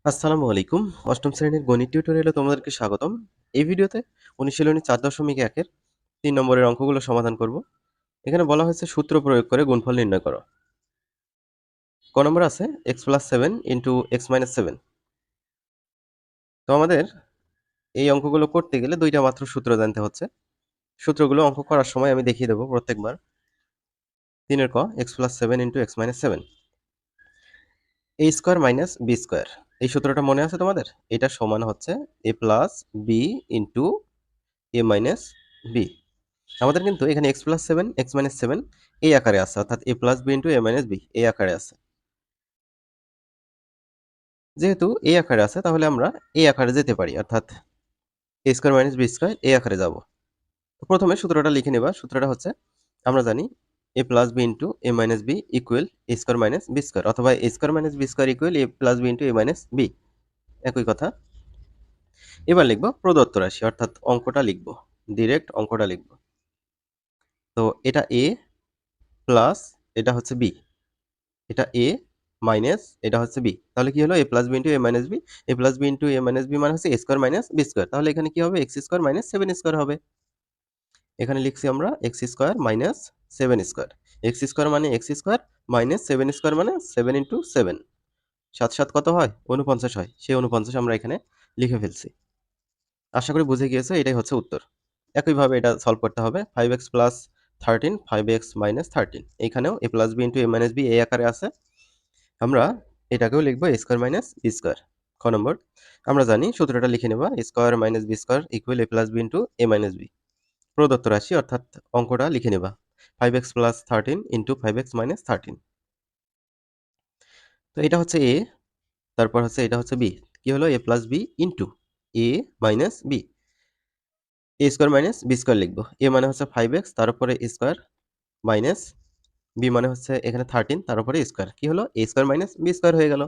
আসসালামু আলাইকুম। অষ্টম শ্রেণীর গণিত টিউটোরিয়ালে তোমাদেরকে স্বাগতম। এই ভিডিওতে অনুশীলনী ৪.১ এর ৩ নম্বরের অঙ্কগুলো সমাধান করব। এখানে বলা হয়েছে সূত্র প্রয়োগ করে গুণফল নির্ণয় করো। ক নম্বর আছে x + 7 * x - 7। তো আমাদের এই অঙ্কগুলো করতে গেলে ২টা মাত্র সূত্র জানতে হচ্ছে। সূত্রগুলো অঙ্ক করার সময় আমি দেখিয়ে দেব প্রত্যেকবার। ৩ এর ক x + 7 * x - 7 a² - b²। এই সূত্রটা মনে আছে তোমাদের? এটা সমান হচ্ছে a + b * a - b। আমাদের কিন্তু এখানে x + 7 x - 7 এই আকারে আছে, অর্থাৎ a + b * a - b এই আকারে আছে। যেহেতু এই আকারে আছে তাহলে আমরা এই আকারে যেতে পারি, অর্থাৎ a² - b² এই আকারে যাব। তো প্রথমে সূত্রটা লিখে নেবা। সূত্রটা হচ্ছে আমরা জানি a + b * a - b = a² - b² অথবা a² - b² = a + b * a - b, একই কথা। এবার লিখব প্রদত্ত রাশি, অর্থাৎ অঙ্কটা লিখব, ডিরেক্ট অঙ্কটা লিখব। তো এটা a প্লাস এটা হচ্ছে b, এটা a মাইনাস এটা হচ্ছে b। তাহলে কি হলো? a + b * a - b, a + b * a - b মানে হচ্ছে a² - b²। তাহলে এখানে কি হবে? x² - 7² হবে। এখানে লিখছি আমরা x² - 7²। x² মানে x² মাইনাস 7² মানে 7 * 7। ৭ ৭ কত হয়? ৪৯ হয়। সেই ৪৯ আমরা এখানে লিখে ফেলছি। আশা করি বুঝে গিয়েছো, এটাই হচ্ছে উত্তর। একইভাবে এটা সলভ করতে হবে। 5x + 13 5x - 13। এখানেও a + b * a - b এই আকারে আছে। আমরা এটাকেও লিখব a² - b²। খ নম্বর আমরা জানি সূত্রটা লিখে নেবা a² - b² = a + b * a - b। প্রদত্ত রাশি অর্থাৎ অঙ্কটা লিখে নেবা 5x + 13 * 5x - 13। তো এটা হচ্ছে a, তারপর হচ্ছে এটা হচ্ছে b। কি হলো? a + b * a - b। a² - b² লিখব। a মানে হচ্ছে 5x তার উপরে স্কয়ার মাইনাস b মানে হচ্ছে এখানে 13 তার উপরে স্কয়ার। কি হলো? a² - b² হয়ে গেল।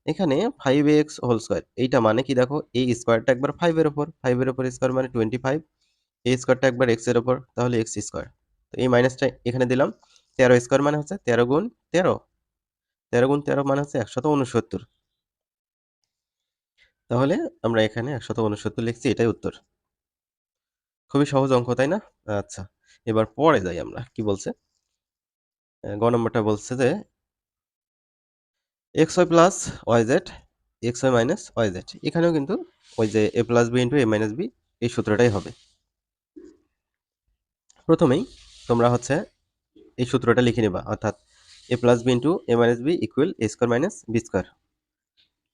এখানে 5x হোল স্কয়ার এইটা মানে কি দেখো, এই স্কয়ারটা একবার 5 এর উপর, 5 এর উপর স্কয়ার মানে 25, এই স্কয়ারটা একবার x এর উপর, তাহলে x স্কয়ার। তো এই মাইনাসটা এখানে দিলাম। 13 স্কয়ার মানে হচ্ছে 13 গুণ 13, 13 গুণ 13 মানে হচ্ছে 169। তাহলে আমরা এখানে 169 লিখছি, এটাই উত্তর। খুবই সহজ অঙ্ক, তাই না? আচ্ছা, এবার পরে যাই আমরা। কি বলছে? গ নম্বরটা বলছে যে xy plus yz xy minus yz। এখানেও কিন্তু ওই যে a + b * a - b এই সূত্রটাই হবে। প্রথমেই তোমরা হচ্ছে এই সূত্রটা লিখে নিবা, অর্থাৎ a + b * a - b = a² - b²।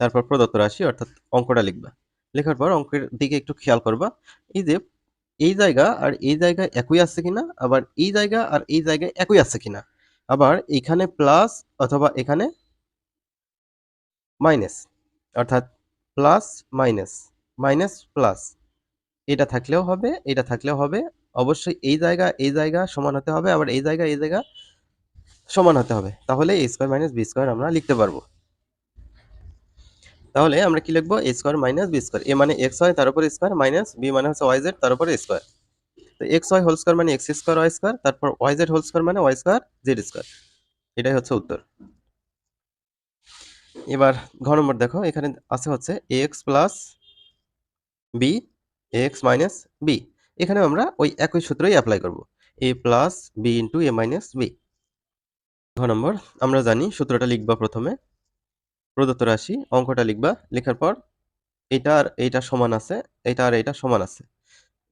তারপর প্রদত্ত রাশি অর্থাৎ অঙ্কটা লিখবা। লেখার পর অঙ্কের দিকে একটু খেয়াল করবা। এই যে এই জায়গা আর এই জায়গায় একই আছে কিনা, আবার এই জায়গা আর এই জায়গায় একই আছে কিনা, আবার এখানে প্লাস অথবা এখানে মাইনাস, অর্থাৎ প্লাস মাইনাস, মাইনাস প্লাস, এটা থাকলেও হবে, এটা থাকলেও হবে। অবশ্যই এই জায়গা সমান হতে হবে, আবার এই জায়গা সমান হতে হবে। তাহলে a² - b² আমরা লিখতে পারবো। তাহলে আমরা কি লিখবো? a² - b²। a মানে x হয় তার উপর স্কয়ার, মাইনাস b মানে হচ্ছে yz তার উপর স্কয়ার। তো xy হোল স্কয়ার মানে x² y², তারপর yz হোল স্কয়ার মানে y² z²। এটাই হচ্ছে উত্তর। এবার ঘ নম্বর দেখো, এখানে আছে হচ্ছে ax + b ax - b। এখানেও আমরা ওই একই সূত্রই অ্যাপ্লাই করব, a + b * a - b। ঘ নম্বর আমরা জানি সূত্রটা লিখবা। প্রথমে প্রদত্ত রাশি অঙ্কটা লিখবা। লেখার পর এটা আর এইটা সমান আছে, এটা আর এইটা সমান আছে।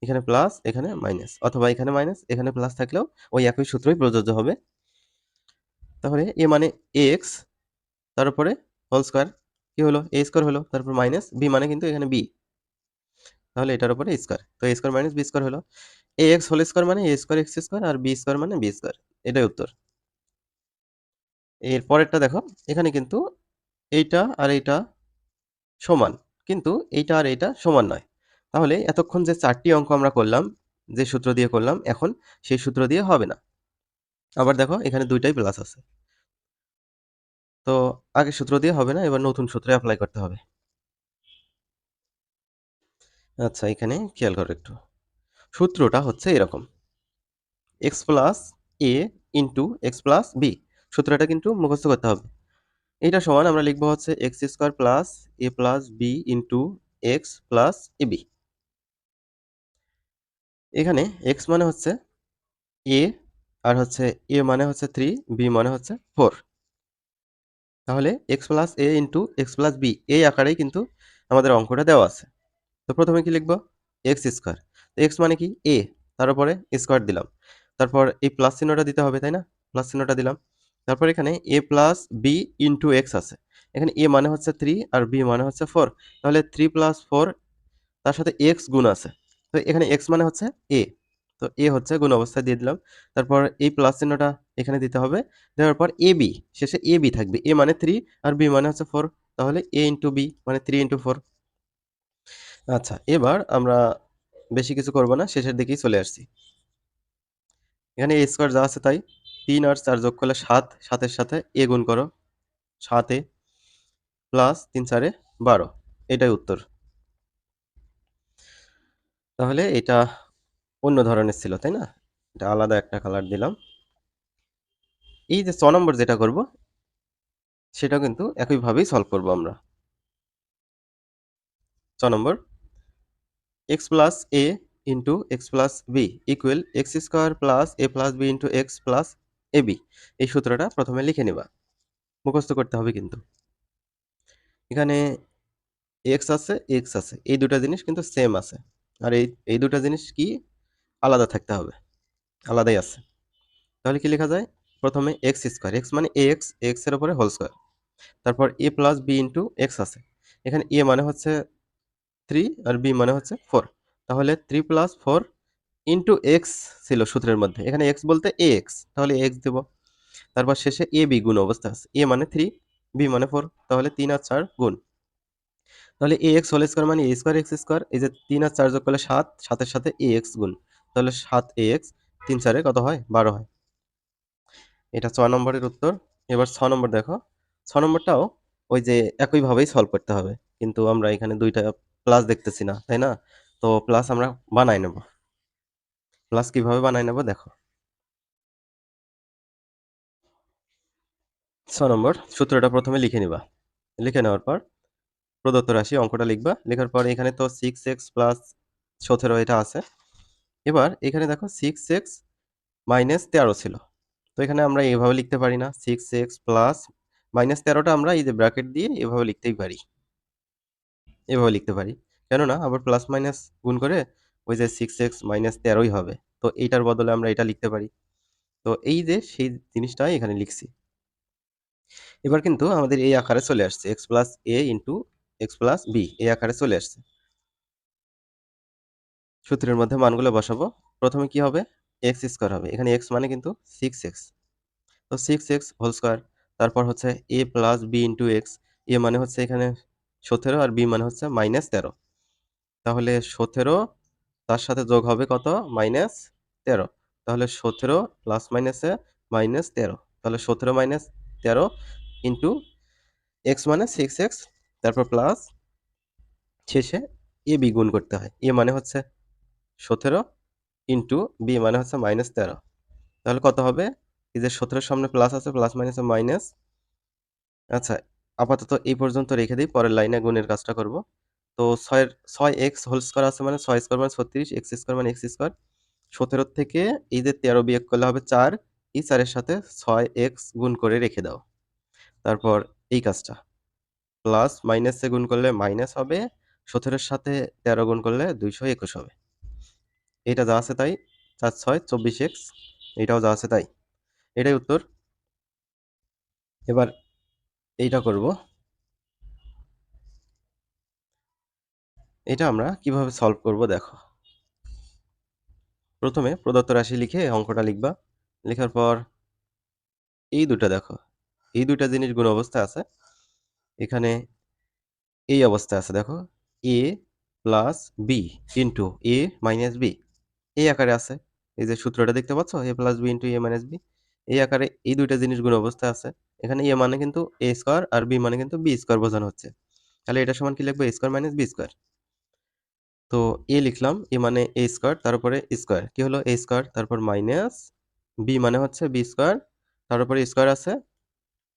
এখানে প্লাস এখানে মাইনাস, অথবা এখানে মাইনাস এখানে প্লাস থাকলেও ওই একই সূত্রই প্রযোজ্য হবে। তাহলে a মানে ax তার উপরে হোল স্কয়ার, কি হলো? a² হলো, তারপর মাইনাস b মানে কিন্তু এখানে b, তাহলে এটার উপরে স্কয়ার। তো a² - b² হলো। ax হোল স্কয়ার মানে a² x² আর b² মানে b²। এটাই উত্তর। এর পরেরটা দেখো, এখানে কিন্তু এইটা আর এইটা সমান, কিন্তু এইটা আর এইটা সমান নয়। তাহলে এতক্ষণ যে 4টি অঙ্ক আমরা করলাম, যে সূত্র দিয়ে করলাম, এখন সেই সূত্র দিয়ে হবে না। আবার দেখো এখানে 2টাই প্লাস আছে। তো আগের সূত্র দিয়ে হবে না, এবার নতুন সূত্রে এপ্লাই করতে হবে। আচ্ছা, এখানে খেয়াল করো একটু। সূত্রটা হচ্ছে এরকম, x + a * x + b। সূত্রটা কিন্তু মুখস্থ করতে হবে। এইটা সমান আমরা লিখবো হচ্ছে x square plus a plus b into x plus a b. এখানে এক্স মানে হচ্ছে এ, আর হচ্ছে এ মানে হচ্ছে 3, বি মানে হচ্ছে 4। তাহলে এক্স প্লাস এ ইন্টু এক্স প্লাস বি এই আকারেই কিন্তু আমাদের অঙ্কটা দেওয়া আছে। তো প্রথমে কি লিখবো? X square. তো এক্স মানে কি? এ, তার উপরে স্কোয়ার দিলাম। তারপর এই প্লাস চিহ্নটা দিতে হবে, তাই না? প্লাস চিহ্নটা দিলাম। তারপর এখানে এ প্লাস বি ইন্টু এক্স আছে। এখানে এ মানে হচ্ছে 3 আর বি মানে হচ্ছে 4। তাহলে 3 প্লাস 4 তার সাথে এক্স গুণ আছে। তো এখানে এক্স মানে হচ্ছে এ। তো এ হচ্ছে গুণ অবস্থায় দিয়ে দিলাম। তারপর এই প্লাস চিহ্নটা এখানে দিতে হবে। দেওয়ার পর এ বি, শেষে এ বি থাকবে। এ মানে 3 আর বি মানে হচ্ছে 4। তাহলে এ ইন্টু বি মানে 3 ইন্টু 4। আচ্ছা, এবার আমরা বেশি কিছু করব না, শেষের দিকেই চলে আসছি। এখানে এ স্কোয়ার যা আছে তাই। 3 আর 4 যোগ করলে 7, 7 এর সাথে এ গুণ করো, 7 এ প্লাস 3 4 এ 12। এটাই উত্তর। তাহলে এটা অন্য ধরনের ছিল, তাই না? এটা আলাদা একটা কালার দিলাম। এই যে 6 নম্বর যেটা করব সেটাও কিন্তু একইভাবেই সলভ করব আমরা। 6 নম্বর, x plus a into x plus b equal x square plus a plus b into x plus a b. এই সূত্রটা প্রথমে লিখে নেবা, মুখস্থ করতে হবে কিন্তু। এখানে এক্স আছে, এক্স আছে, এই দুটা জিনিস কিন্তু সেম আছে। আর এই দুটা জিনিস কি আলাদা থাকতে হবে, আলাদাই আছে। তাহলে কি লেখা যায়? প্রথমে এক্স স্কোয়ার, এক্স মানে এক্স, এক্স এর উপরে হোল স্কোয়ার। তারপর এ প্লাস বি ইন্টু এক্স আছে। এখানে এ মানে হচ্ছে 3 আর বি মানে হচ্ছে 4। তাহলে 3 প্লাস 4 ইন্টু এক্স ছিল সূত্রের মধ্যে। এখানে এক্স বলতে এ এক্স, তাহলে এক্স দেব। তারপর শেষে এ বি গুণ অবস্থা আছে। এ মানে 3, বি মানে 4, তাহলে 3 আর 4 গুণ। তাহলে এ এক্স হোল স্কোয়ার মানে এ স্কোয়ার এক্স স্কোয়ার। এই যে 3 আর 4 যোগ করলে 7, 7 এর সাথে এ এক্স গুণ। তাহলে 7 এ এক্স, 3 4 এ কত হয়? 12 হয়। এটা 6 নম্বরের উত্তর। এবার 6 নম্বর দেখো। 6 নম্বরটাও ওই যে একইভাবেই সলভ করতে হবে। কিন্তু আমরা এখানে 2টা প্লাস দেখতেছি না, তাই না? তো প্লাস আমরা বানাই নেব। প্লাস কিভাবে বানাই নেব দেখো। 6 নম্বর সূত্রটা প্রথমে লিখে নিবা। লিখে নেওয়ার পর প্রদত্ত রাশি অঙ্কটা লিখবা। লেখার পর এখানে তো 6x প্লাস 17 এটা আছে। এবার এখানে দেখো 6x মাইনাস 13 ছিল। তো এখানে আমরা এভাবে লিখতে পারি না। 6x প্লাস মাইনাস 13টা আমরা এই যে ব্র্যাকেট দিয়ে এভাবে লিখতেই পারি। এভাবে লিখতে পারি। কেননা আবার প্লাস মাইনাস গুণ করে ওই যে 6x মাইনাস 13ই হবে। তো এইটার বদলে আমরা এটা লিখতে পারি। তো এই যে সেই জিনিসটাই এখানে লিখছি। এবার কিন্তু আমাদের এই আকারে চলে আসছে x plus a into x plus b এই আকারে চলে আসছে। সূত্রের মধ্যে মানগুলো বসাবো। প্রথমে কি হবে? এক্স স্কোয়ার হবে। এখানে এক্স মানে কিন্তু 6x। তো 6x হোল স্কোয়ার। তারপর হচ্ছে a plus b into x. A মানে হচ্ছে এখানে 17 আর বি মানে হচ্ছে মাইনাস 13। তাহলে 17 তার সাথে যোগ হবে কত? মাইনাস 13। তাহলে 17 প্লাস মাইনাসে মাইনাস 13। তাহলে 17 মাইনাস 13 ইন্টু এক্স মানে 6x, তারপর প্লাস শেষে এ বি গুণ করতে হয়। এ মানে হচ্ছে 17 ইন্টু বি মানে হচ্ছে মাইনাস 13। তাহলে কত হবে? এই যে 17 এর সামনে প্লাস আছে, প্লাস মাইনাসে মাইনাস। আচ্ছা, আপাতত এই পর্যন্ত রেখে দিই, পরের লাইনে গুণের কাজটা করব। তো 6x হোল স্কয়ার আছে মানে 6 স্কয়ার মানে 36, x স্কয়ার মানে x স্কয়ার। 17 থেকে এই যে 13 বিয়োগ করলে হবে 4। এই 4 এর সাথে 6x গুণ করে রেখে দাও। তারপর এই কাজটা প্লাস মাইনাসে গুণ করলে মাইনাস হবে। 17 এর সাথে 13 গুণ করলে 221 হবে। এটা যা আছে তাই। 4 6 24x, এটাও যা আছে তাই। এটাই উত্তর। এবার এইটা করব। এটা আমরা কিভাবে সলভ করব দেখো। প্রথমে প্রদত্ত রাশি লিখে অঙ্কটা লিখবা। লেখার পর এই দুটো দেখো, এই দুটা জিনিস গুণ অবস্থায় আছে। এখানে এই অবস্থায় আছে দেখো, a plus b into a minus b এই আকারে আছে। এই যে সূত্রটা দেখতে পাচ্ছ, a plus b into a minus b এই আকারে এই দুইটা জিনিস গুণ অবস্থায় আছে। এখানে a মানে কিন্তু a স্কোয়ার আর b মানে কিন্তু b স্কোয়ার বোঝানো হচ্ছে। তাহলে এটা সমান কি লিখবো? a square minus b square. তো a লিখলাম, a মানে a স্কোয়ার, তার উপরে স্কোয়ার কি হলো? a স্কোয়ার, তারপর মাইনাস b মানে হচ্ছে b স্কোয়ার, তার উপরে স্কোয়ার আছে,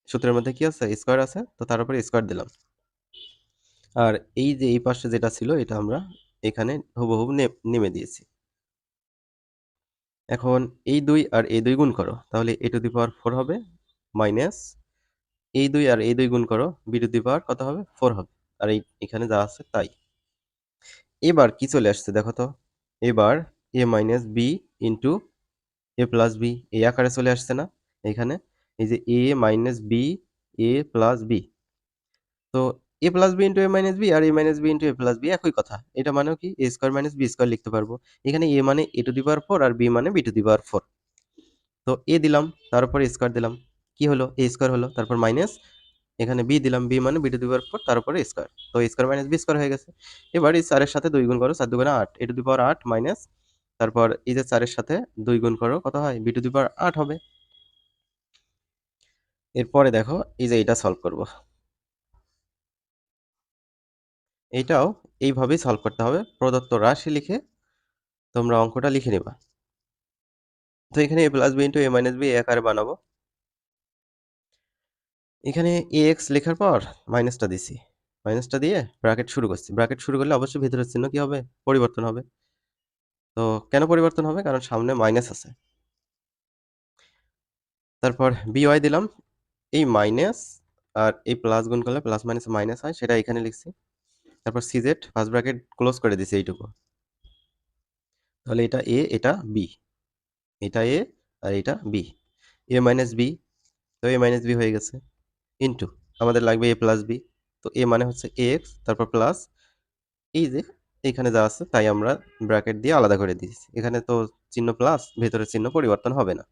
সূত্রের মধ্যে কি আছে, স্কোয়ার আছে, তো তার উপরে স্কোয়ার দিলাম। আর এই যে এই পাশে যেটা ছিল এটা আমরা এখানে হুবহু নেমে দিয়েছি। এখন এই 2 আর এই 2 গুণ করো, তাহলে a টু দি পাওয়ার 4 হবে, মাইনাস এই 2 আর এই 2 গুণ করো, b টু দি পাওয়ার কত হবে, 4 হবে। আর এখানে যা আছে তাই। এবার কি চলে আসছে দেখো তো, এবার a minus b into a plus b এই আকারে চলে আসছে না এখানে, এই যে a minus b, a plus b। তো a plus b into a minus b আর a minus b into a plus b একই কথা। এটা মানেও কি a square minus b square লিখতে পারবো। এখানে a মানে a টু দি পাওয়ার 4 আর b মানে b টু দি পাওয়ার 4। তো a দিলাম, তার উপরে স্কোয়ার দিলাম, কি হলো, a স্কোয়ার হলো, তারপর মাইনাস এখানে b দিলাম, b মানে b টু দি পাওয়ার 4, তার উপরে স্কোয়ার, তো স্কোয়ার মাইনাস b স্কোয়ার হয়ে গেছে। এবার এই 4 এর সাথে 2 গুণ করো, 4 দুগুণে 8, a to the power 8 minus, তারপর এই যে 4 এর সাথে 2 গুণ করো, কত হয়, b টু দি পাওয়ার 8 হবে। এরপরে দেখো এই যে এটা সলভ করব, এইটাও এইভাবেই সলভ করতে হবে। প্রদত্ত রাশি লিখে তোমরা অঙ্কটা লিখে নিবা। তো এখানে a plus b into a minus b এই আকারে বানাবো। এখানে ax লেখার পর মাইনাসটা দিছি, মাইনাসটা দিয়ে ব্র্যাকেট শুরু করছি। ব্র্যাকেট শুরু করলে অবশ্যই ভিতরের চিহ্ন কি হবে, পরিবর্তন হবে। তো কেন পরিবর্তন হবে, কারণ সামনে মাইনাস আছে। তারপর by দিলাম, এই মাইনাস আর এই প্লাস গুণ করলে প্লাস মাইনাস মাইনাস হয়, সেটা এখানে লিখছি। তারপর cz ফার্স্ট ব্র্যাকেট ক্লোজ করে দিছি এইটুকু। তাহলে এটা a, এটা b, এটা a আর এটা b, a মাইনাস b, তো a মাইনাস b হয়ে গেছে, ইন্টু আমাদের লাগবে a প্লাস b। তো a মানে হচ্ছে ax, তারপর প্লাস এই যে এখানে যা আছে তাই আমরা ব্র্যাকেট দিয়ে আলাদা করে দিয়েছি। এখানে তো চিহ্ন প্লাস, ভেতরের চিহ্ন পরিবর্তন হবে না।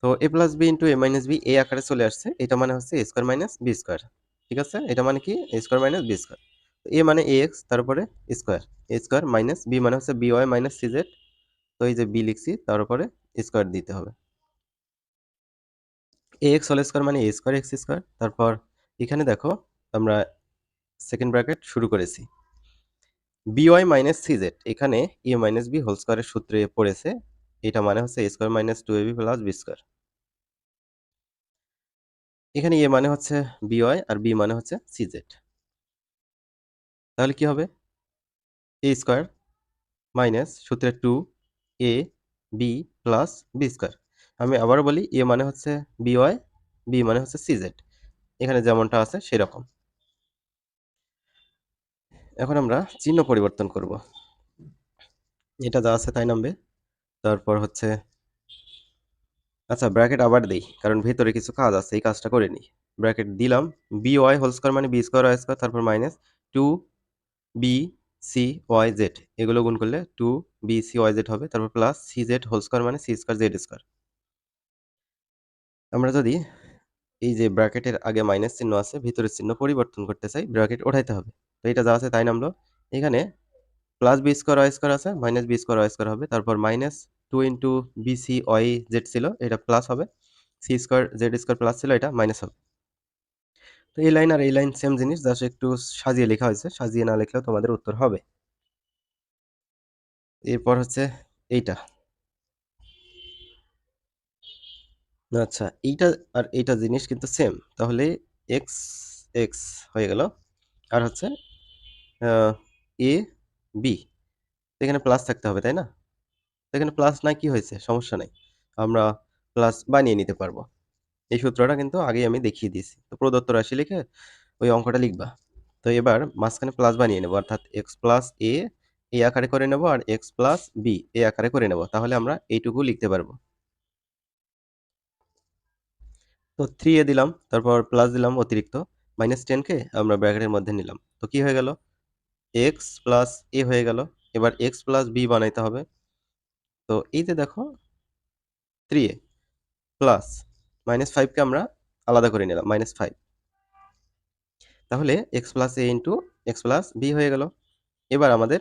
তো a plus b into a minus b এই আকারে চলে আসছে। এটা মানে হচ্ছে a square minus b square. ঠিক আছে, এটা মানে কি a square minus b square. a মানে ax, তারপরে square, a square minus b মানে হচ্ছে by মাইনাস cz। তো এই যে b লিখছি, তার উপরে স্কোয়ার দিতে হবে। ax হোল স্কোয়ার মানে a স্কোয়ার x স্কোয়ার। তারপর এখানে দেখো আমরা সেকেন্ড ব্র্যাকেট শুরু করেছি, by মাইনাস cz, এখানে a মাইনাস b হোল স্কোয়ারের সূত্রে পড়েছে, এটা মানে হচ্ছে a square minus 2ab plus b square. এখানে a মানে হচ্ছে by আর b মানে হচ্ছে cz। তাহলে কি হবে, a স্কোয়ার মাইনাস সূত্রে 2ab প্লাস b স্কোয়ার। আমি আবারও বলি, a মানে হচ্ছে by, b মানে হচ্ছে cz, এখানে যেমনটা আছে সেরকম। এখন আমরা চিহ্ন পরিবর্তন করব, এটা যা আছে তাই নামবে। তারপর হচ্ছে, আচ্ছা ব্র্যাকেট আবার দেই, কারণ ভেতরে কিছু কাজ আছে, এই কাজটা করে নিই। ব্র্যাকেট দিলাম, by হোল স্কোয়ার মানে b স্কোয়ার y স্কোয়ার, তারপর মাইনাস 2bcyz, এগুলো গুণ করলে 2bcyz হবে, তারপর প্লাস cz হোল স্কোয়ার মানে c স্কোয়ার z স্কোয়ার। আমরা যদি এই যে ব্র্যাকেটের আগে মাইনাস চিহ্ন আছে, ভিতরের চিহ্ন পরিবর্তন করতে চাই, ব্র্যাকেট ওঠাইতে হবে। তো এটা যা আছে তাই নামলো। এখানে plus b square y square আছে, minus b square y square হবে, তারপর minus 2 into b c y z ছিল, এটা প্লাস হবে, c square z square plus ছিল, এটা মাইনাস হবে। তো এই লাইন আর এই লাইন সেম জিনিস, জাস্ট একটু সাজিয়ে লেখা হয়েছে, সাজিয়ে না লিখলেও তোমাদের উত্তর হবে। এরপর হচ্ছে এইটা, আচ্ছা এইটা আর এইটা জিনিস কিন্তু সেম, তাহলে এক্স এক্স হয়ে গেল। আর হচ্ছে এ বি, এখানে প্লাস থাকতে হবে তাই না, এখানে প্লাস নাই, কি হয়েছে, সমস্যা নাই, আমরা প্লাস বানিয়ে নিতে পারবো। এই সূত্রটা কিন্তু আগেই আমি দেখিয়ে দিয়েছি। তো প্রদত্ত রাশি লিখে ওই অঙ্কটা লিখবা। তো এবার মাঝখানে প্লাস বানিয়ে নেবো, অর্থাৎ এক্স প্লাস এ এই আকারে করে নেবো, আর এক্স প্লাস বি এই আকারে করে নেবো, তাহলে আমরা এইটুকু লিখতে পারবো। তো 3a দিলাম, তারপর প্লাস দিলাম অতিরিক্ত, মাইনাস 10কে আমরা ব্র্যাকেটের মধ্যে নিলাম, তো কি হয়ে গেল, এক্স প্লাস এ হয়ে গেল। এবার এক্স প্লাস বি বানাইতে হবে। তো এই যে দেখো 3a প্লাস মাইনাস 5কে আমরা আলাদা করে নিলাম, -5, তাহলে এক্স প্লাস এ ইন্টু এক্স প্লাস বি হয়ে গেল। এবার আমাদের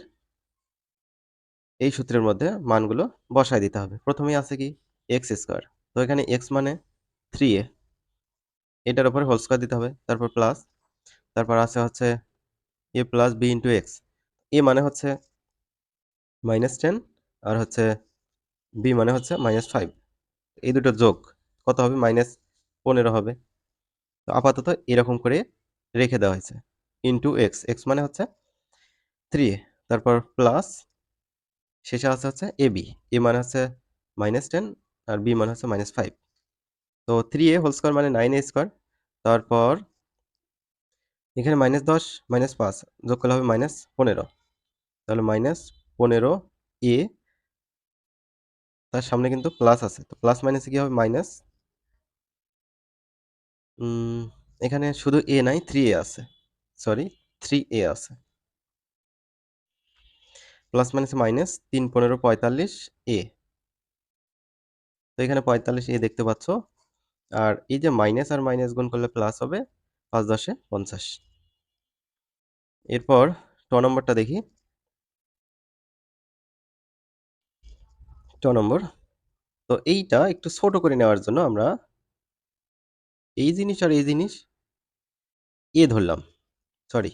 এই সূত্রের মধ্যে মানগুলো বসায় দিতে হবে। প্রথমেই আছে কি, এক্স স্কোয়ার, তো এখানে এক্স মানে 3a, এটার উপরে হোল স্কোয়ার দিতে হবে, তারপর প্লাস, তারপর আছে হচ্ছে এ plus b into x, a মানে হচ্ছে -10 আর হচ্ছে বি মানে হচ্ছে -5, এই দুটো যোগ, কত হবে? -15 হবে। তো আপাতত এরকম করে রেখে দেওয়া হয়েছে। ইনটু এক্স, এক্স মানে হচ্ছে 3a, তারপর প্লাস শেষে আছে ab, a মানে হচ্ছে -10 আর b মানে হচ্ছে -5। তো 3a হোল স্কয়ার মানে 9a স্কয়ার, তারপর এখানে -10 -5 যোগ করলে হবে -15, তাহলে -15a, তার সামনে কিন্তু প্লাস আছে, তো প্লাস মাইনাসে কি হবে? মাইনাস, এখানে শুধু a নাই, 3a আছে, সরি 3a আছে, প্লাস মাইনাসে মাইনাস, 3 15 45a, তো এখানে 45a দেখতে পাচ্ছ। আর এই যে মাইনাস আর মাইনাস গুণ করলে প্লাস হবে, 5 10 50। এরপর নম্বরটা দেখি। নম্বর, তো এইটা একটু ছোট করে নেওয়ার জন্য আমরা এই জিনিস আর এই জিনিস এ ধরলাম, সরি,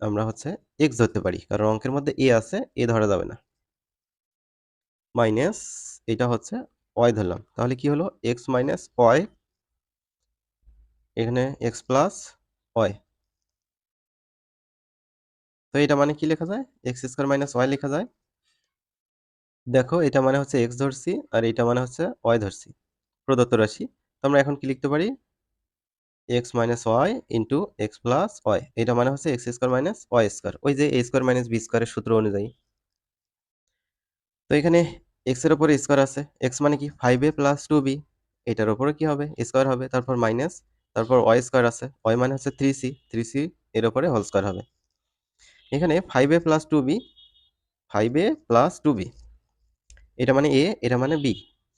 আমরা হচ্ছে এক্স ধরতে পারি, কারণ অঙ্কের মধ্যে এ আছে, এ ধরা যাবে না। মাইনাস এটা হচ্ছে ওয়াই ধরলাম, তাহলে কি হলো? এক্স মাইনাস ওয়াই, এখানে এক্স প্লাস ওয়াই। তো এটা মানে কি লেখা যায়? এক্স স্কোয়ার মাইনাস ওয়াই লেখা যায়। দেখো, এটা মানে হচ্ছে এক্স ধরছি আর এটা মানে হচ্ছে ওয়াই ধরছি, প্রদত্ত রাশি। তো আমরা এখন কি লিখতে পারি? X minus y into x plus y, এটা মানে হচ্ছে x square minus y square, ওই যে এ স্কোয়ার মাইনাস বি স্কোয়ারের সূত্র অনুযায়ী। তো এখানে এক্স এর উপরে স্কোয়ার আছে, এক্স মানে কি? 5a প্লাস 2b, এটার উপরে কি হবে? স্কোয়ার হবে, তারপর মাইনাস, তারপর ওয়াই স্কোয়ার আছে, ওয়াই মানে হচ্ছে 3c এর উপরে হোল স্কোয়ার হবে। এখানে 5a plus 2b, 5a plus 2b, এটা মানে a, এটা মানে b,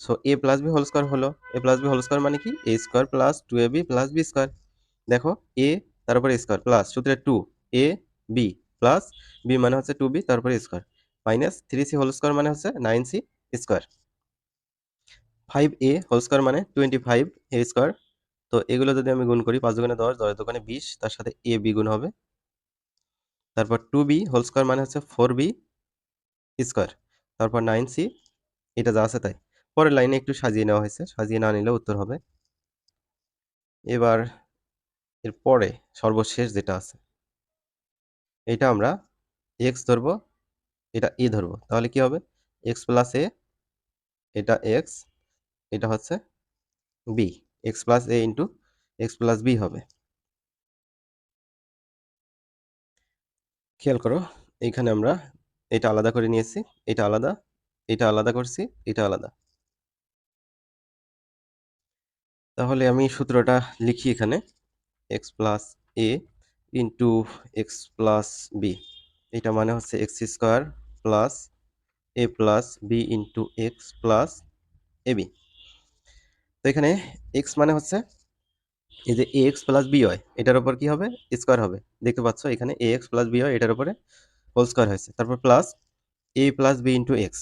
so a plus b whole square হলো। a plus b whole square মানে কি? a square plus 2ab plus b square. দেখো, a তারপরে স্কোয়ার প্লাস সূত্রে 2a b প্লাস b মানে হচ্ছে 2b তারপরে square, minus 3c whole square মানে হচ্ছে 9c square, 5a whole square মানে 25a স্কোয়ার। তো এগুলো যদি আমি গুণ করি, 5 দুগুণে 10, 10 দুগুণে 20, তার সাথে a b গুণ হবে, তারপর 2b হোল স্কোয়ার মানে হচ্ছে 4b স্কোয়ার, তারপর 9c, এটা যা আছে তাই। পরের লাইনে একটু সাজিয়ে নেওয়া হয়েছে, সাজিয়ে না নিলে উত্তর হবে। এবার এর পরে সর্বশেষ যেটা আছে, এটা আমরা x ধরবো, এটা a ধরবো, তাহলে কি হবে? x প্লাস a, এটা x, এটা হচ্ছে b, x plus a into x plus b হবে। খেয়াল করো, এইখানে আমরা এটা আলাদা করে নিয়েছি, এটা আলাদা, এটা আলাদা করছি, এটা আলাদা। তাহলে আমি সূত্রটা লিখি এখানে, x plus a into x plus b, এটা মানে হচ্ছে x square plus a plus b into x plus a b. তো এখানে এক্স মানে হচ্ছে এই যে a x plus b y, এটার উপর কি হবে? স্কোয়ার হবে। দেখতে পাচ্ছ এখানে a x plus b y, এটার উপরে হোল স্কোয়ার হয়েছে, তারপর plus a plus b into x,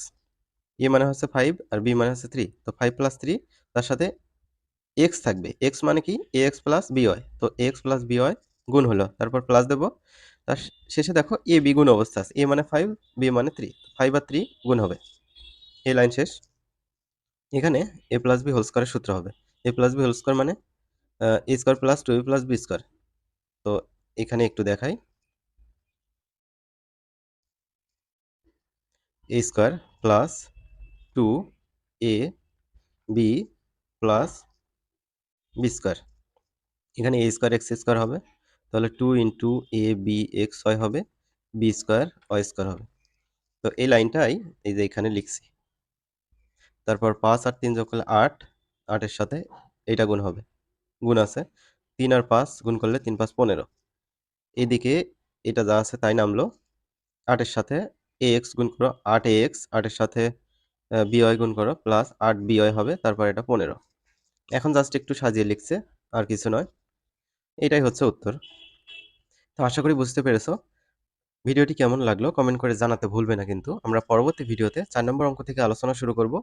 a মানে হচ্ছে 5 আর বি মানে হচ্ছে 3, তো 5 প্লাস 3, তার সাথে এক্স থাকবে, এক্স মানে কি? এ এক্স প্লাস বি ওয়াই, তো এ এক্স প্লাস বি ওয়াই গুণ হলো, তারপর প্লাস দেবো, তার শেষে দেখো এ বি গুণ অবস্থা আছে, এ মানে 5, বি মানে 3, 5 আর 3 গুণ হবে, এই লাইন শেষ। এখানে এ প্লাস বি হোল স্কোয়ারের সূত্র হবে, a plus b whole square মানে a square plus two b plus b square. তো এখানে একটু দেখাই, a square plus 2a b plus b square, এখানে এ স্কোয়ার এক্স স্কোয়ার হবে, তাহলে 2 into a b x y হবে, বি স্কোয়ার ওয়াই স্কোয়ার হবে। তো এই লাইনটাই এই যে এখানে লিখছি, তারপর 5 আর 3 যোগ করলে 8, 8-এর সাথে এইটা গুণ হবে, গুণ আছে, 3 আর 5 গুণ করলে 3 5 15, এদিকে এটা যা আছে তাই নামলো, 8-এর সাথে এ এক্স গুণ করো, 8 এ এক্স, 8-এর সাথে বি ওয়াই গুণ করো, প্লাস 8 বি ওয়াই হবে, তারপর এটা 15। এখন জাস্ট একটু সাজিয়ে লিখছে, আর কিছু নয়, এটাই হচ্ছে উত্তর। তো আশা করি বুঝতে পেরেছো। ভিডিওটি কেমন লাগলো কমেন্ট করে জানাতে ভুলবে না কিন্তু। আমরা পরবর্তী ভিডিওতে 4 নম্বর অঙ্ক থেকে আলোচনা শুরু করব।